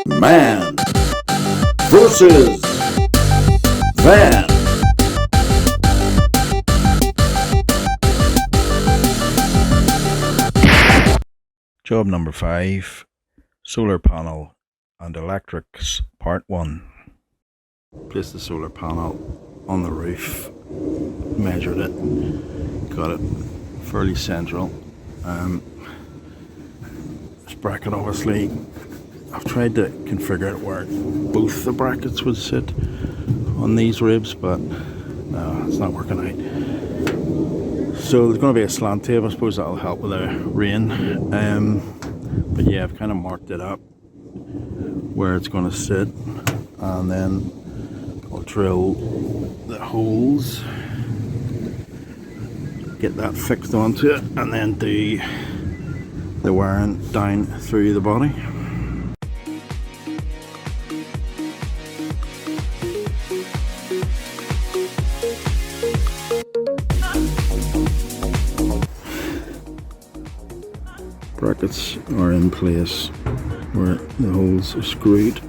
Man versus van. Job number 5, solar panel and electrics, part 1. Place the solar panel on the roof, measured it, got it fairly central. This bracket, obviously, I've tried to configure it where both the brackets would sit on these ribs, but no, it's not working out. So there's going to be a slant tape. I suppose that'll help with the rain. But yeah, I've kind of marked it up where it's going to sit, and then I'll drill the holes, get that fixed onto it, and then do the wiring down through the body. Brackets are in place where the holes are screwed,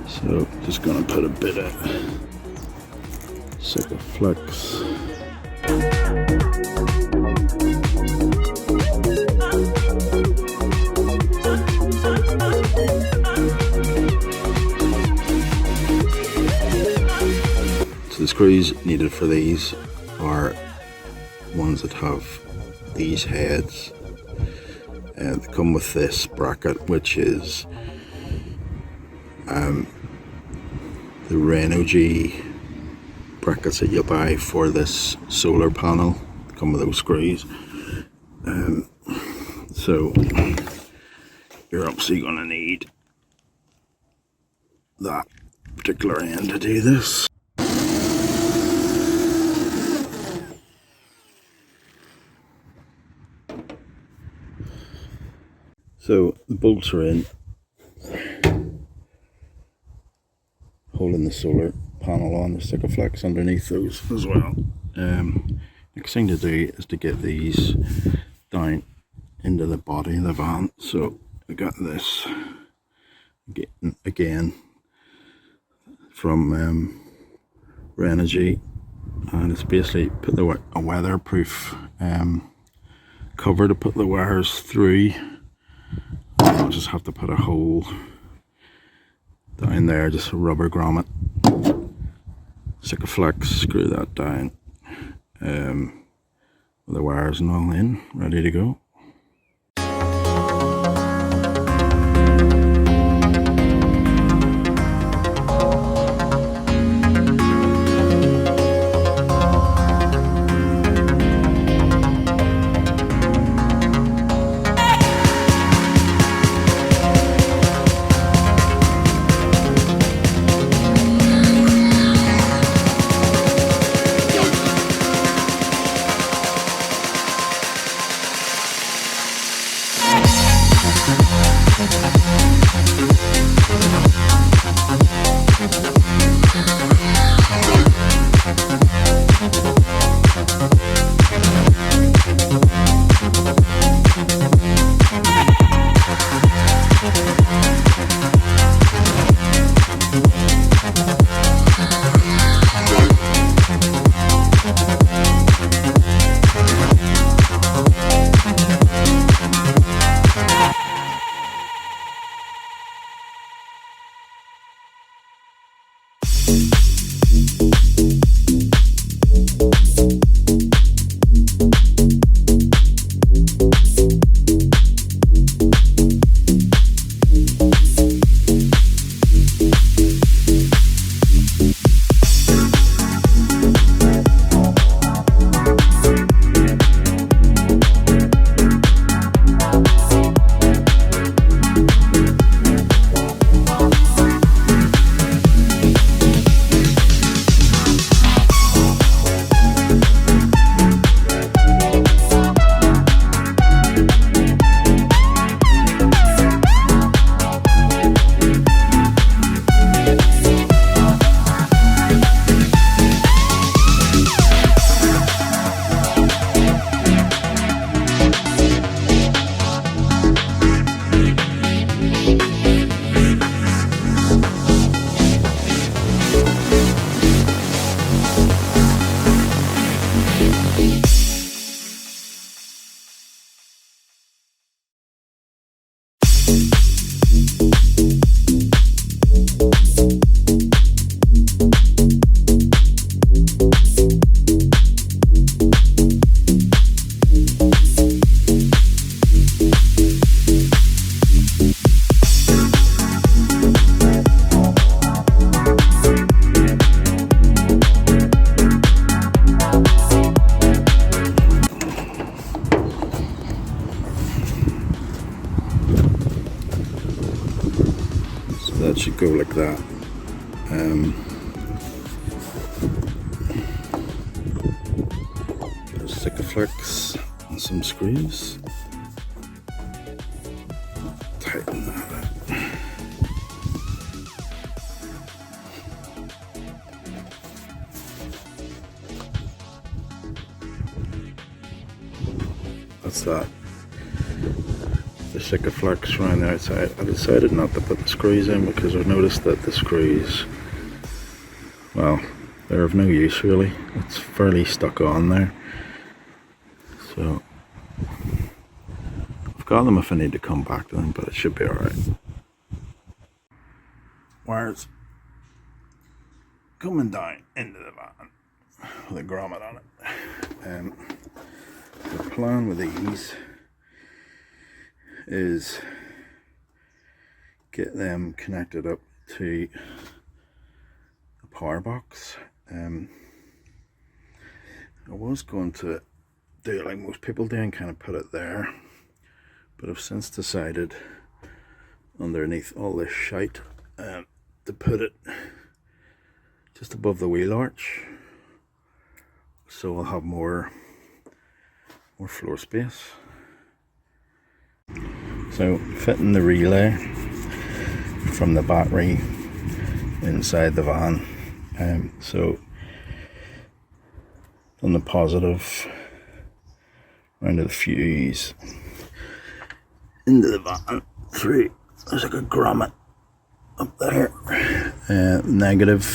so just going to put a bit of Sikaflex. So the screws needed for these are ones that have these heads. They come with this bracket, which is the Renogy brackets that you buy for this solar panel. They come with those screws. So you're obviously going to need that particular end to do this. So the bolts are in, holding the solar panel on, the Sikaflex underneath those as well. Next thing to do is to get these down into the body of the van. So I got this again from Renogy, and it's basically put a weatherproof cover to put the wires through. I'll just have to put a hole down there, just a rubber grommet, Sikaflex, screw that down, with the wires and all in, ready to go. That should go like that. There's Sikaflex and some screws. Tighten that up. That's that. The Sikaflex around the outside. I decided not to put the screws in because I've noticed that the screws, well, they're of no use really. It's fairly stuck on there. So I've got them if I need to come back to them, but it should be alright. Wires coming down into the van with a grommet on it. The plan with these is get them connected up to the power box. I was going to do it like most people do and kind of put it there, but I've since decided underneath all this shite to put it just above the wheel arch, so I'll have more floor space. So fitting the relay from the battery inside the van. So on the positive round to the fuse into the van through. There's like a grommet up there. Negative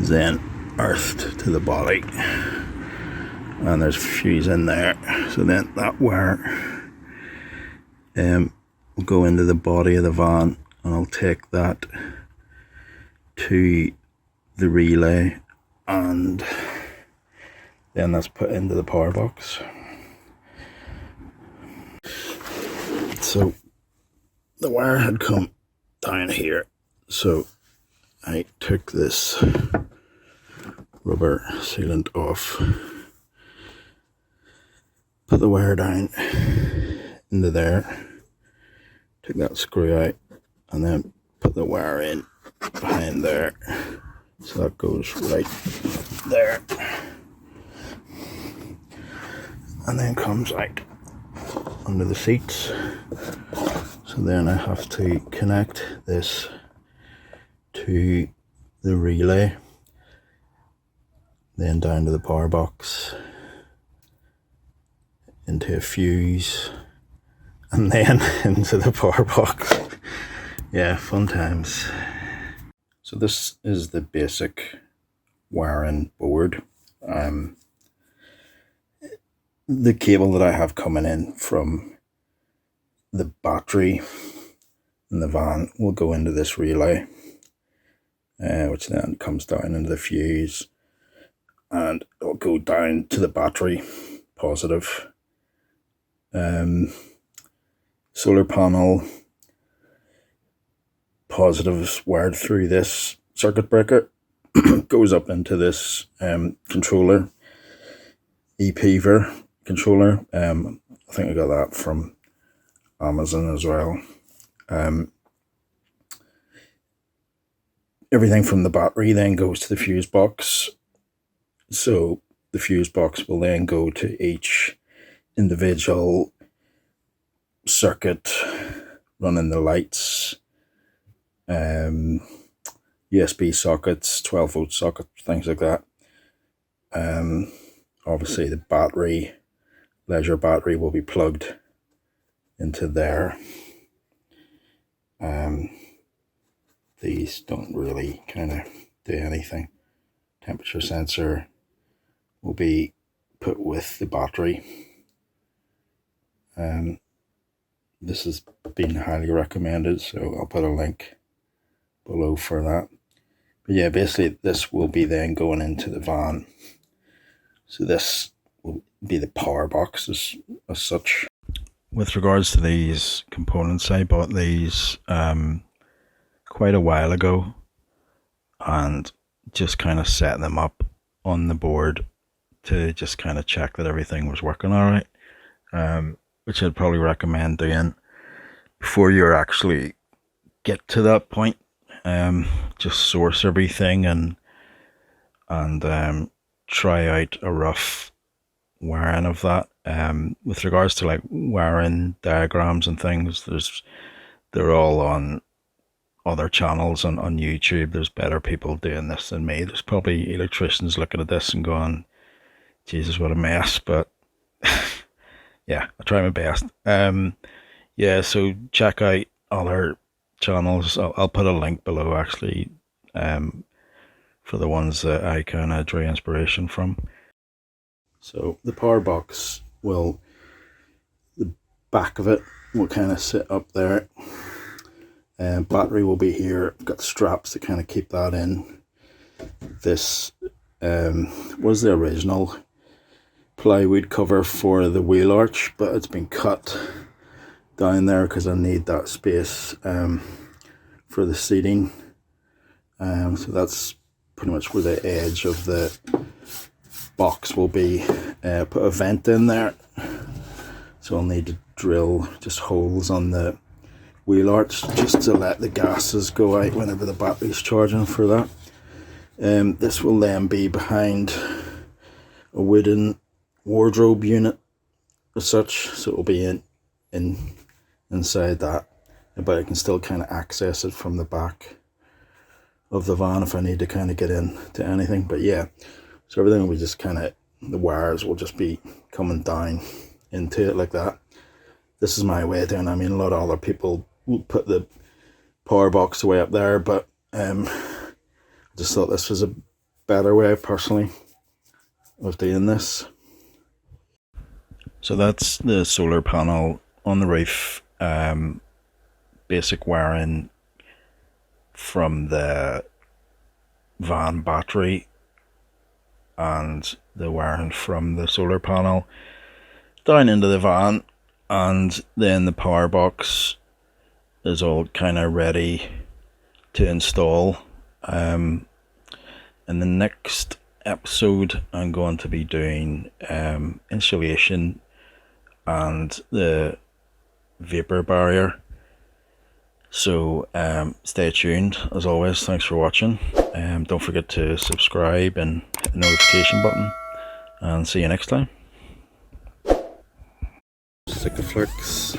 is then earthed to the body, and there's a fuse in there. So then that wire will go into the body of the van, and I'll take that to the relay, and then that's put into the power box. So the wire had come down here, so I took this rubber sealant off, put the wire down into there, took that screw out, and then put the wire in behind there, so that goes right there, and then comes out under the seats. So then I have to connect this to the relay, then down to the power box, into a fuse, and then into the power box. Yeah, fun times. So this is the basic wiring board. The cable that I have coming in from the battery in the van will go into this relay, which then comes down into the fuse, and it'll go down to the battery positive. Solar panel positives wired through this circuit breaker, goes up into this controller, ePver controller. I think I got that from Amazon as well. Everything from the battery then goes to the fuse box, so the fuse box will then go to each individual circuit running the lights, USB sockets, 12-volt sockets, things like that. Obviously the battery, leisure battery, will be plugged into there. These don't really kind of do anything. Temperature sensor will be put with the battery. this has been highly recommended, so I'll put a link below for that. But yeah, basically this will be then going into the van. So this will be the power box as such. With regards to these components, I bought these quite a while ago and just kind of set them up on the board to just kind of check that everything was working all right, which I'd probably recommend doing before you actually get to that point. Just source everything and try out a rough wiring of that. With regards to like wiring diagrams and things, they're all on other channels on YouTube. There's better people doing this than me. There's probably electricians looking at this and going, Jesus, what a mess. But yeah, I try my best. Yeah, so check out other channels. I'll put a link below actually, for the ones that I kind of draw inspiration from. So the power box the back of it will kind of sit up there. Battery will be here. I've got straps to kind of keep that in. This was the original plywood cover for the wheel arch, but it's been cut down there because I need that space for the seating. So that's pretty much where the edge of the box will be. Put a vent in there, so I'll need to drill just holes on the wheel arch just to let the gases go out whenever the battery's charging for that. This will then be behind a wooden wardrobe unit as such, so it'll be inside that, but I can still kind of access it from the back of the van if I need to kind of get in to anything. But yeah, so everything will just kind of, the wires will just be coming down into it like that. This is my way of doing it. I mean, a lot of other people will put the power box away up there, but I just thought this was a better way personally of doing this. So that's the solar panel on the roof. Basic wiring from the van battery and the wiring from the solar panel down into the van, and then the power box is all kind of ready to install. In the next episode I'm going to be doing insulation and the vapor barrier, so stay tuned. As always, thanks for watching. Don't forget to subscribe and hit the notification button, and see you next time. Sikaflex.